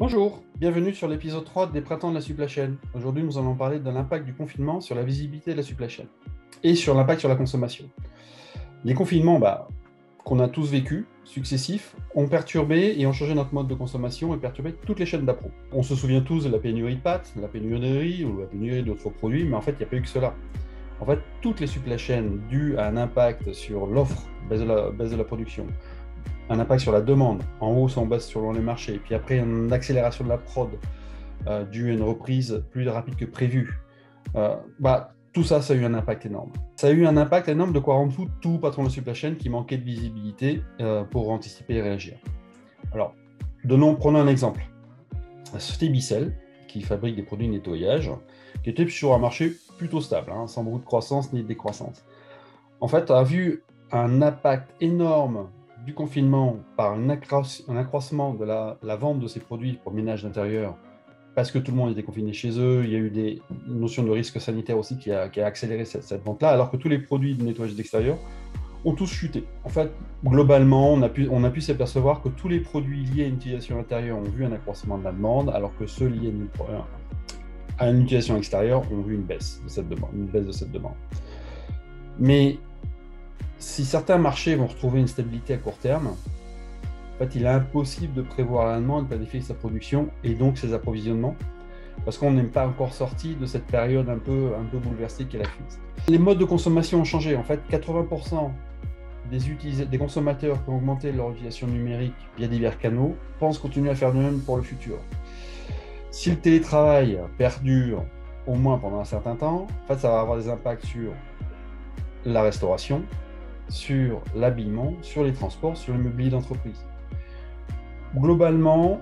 Bonjour, bienvenue sur l'épisode 3 des Printemps de la Supply Chain. Aujourd'hui, nous allons parler de l'impact du confinement sur la visibilité de la supply chain et sur l'impact sur la consommation. Les confinements qu'on a tous vécus, successifs, ont perturbé et ont changé notre mode de consommation et perturbé toutes les chaînes d'appro. On se souvient tous de la pénurie de pâtes, la pénurie de riz ou la pénurie d'autres produits, mais en fait, il n'y a pas eu que cela. En fait, toutes les supply chains dues à un impact sur l'offre, baisse de la production, un impact sur la demande, en hausse, en baisse selon les marchés, et puis après une accélération de la prod due à une reprise plus rapide que prévu. Tout ça, ça a eu un impact énorme. Ça a eu un impact énorme de quoi rendre fou tout patron de supply chain qui manquait de visibilité pour anticiper et réagir. Alors, prenons un exemple. La société Bicel, qui fabrique des produits de nettoyage, qui était sur un marché plutôt stable, sans beaucoup de croissance ni de décroissance. En fait, a vu un impact énorme du confinement par un accroissement de la vente de ces produits pour ménage d'intérieur, parce que tout le monde était confiné chez eux. Il y a eu des notions de risque sanitaire aussi qui a accéléré cette vente-là, alors que tous les produits de nettoyage d'extérieur ont tous chuté. En fait, globalement, on a pu s'apercevoir que tous les produits liés à une utilisation intérieure ont vu un accroissement de la demande, alors que ceux liés à une utilisation extérieure ont vu une baisse de cette demande. Mais si certains marchés vont retrouver une stabilité à court terme, en fait, il est impossible de prévoir la demande, de planifier sa production et donc ses approvisionnements, parce qu'on n'est pas encore sorti de cette période un peu bouleversée qu'est la crise. Les modes de consommation ont changé. En fait, 80% des consommateurs qui ont augmenté leur utilisation numérique via divers canaux pensent continuer à faire de même pour le futur. Si le télétravail perdure au moins pendant un certain temps, en fait, ça va avoir des impacts sur la restauration, sur l'habillement, sur les transports, sur le mobilier d'entreprise. Globalement,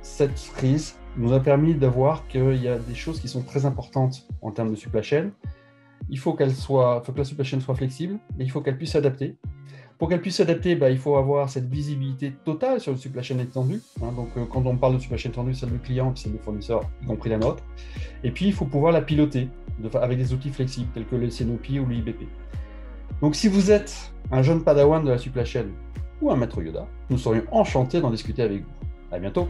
cette crise nous a permis de voir qu'il y a des choses qui sont très importantes en termes de supply chain. Il faut que la supply chain soit flexible, mais il faut qu'elle puisse s'adapter. Pour qu'elle puisse s'adapter, il faut avoir cette visibilité totale sur une supply chain étendue. Donc, quand on parle de supply chain étendue, c'est le client, puis c'est le fournisseur, y compris la nôtre. Et puis, il faut pouvoir la piloter avec des outils flexibles, tels que le CNOPI ou le IBP. Donc, si vous êtes un jeune padawan de la supply chain ou un maître Yoda, nous serions enchantés d'en discuter avec vous. À bientôt.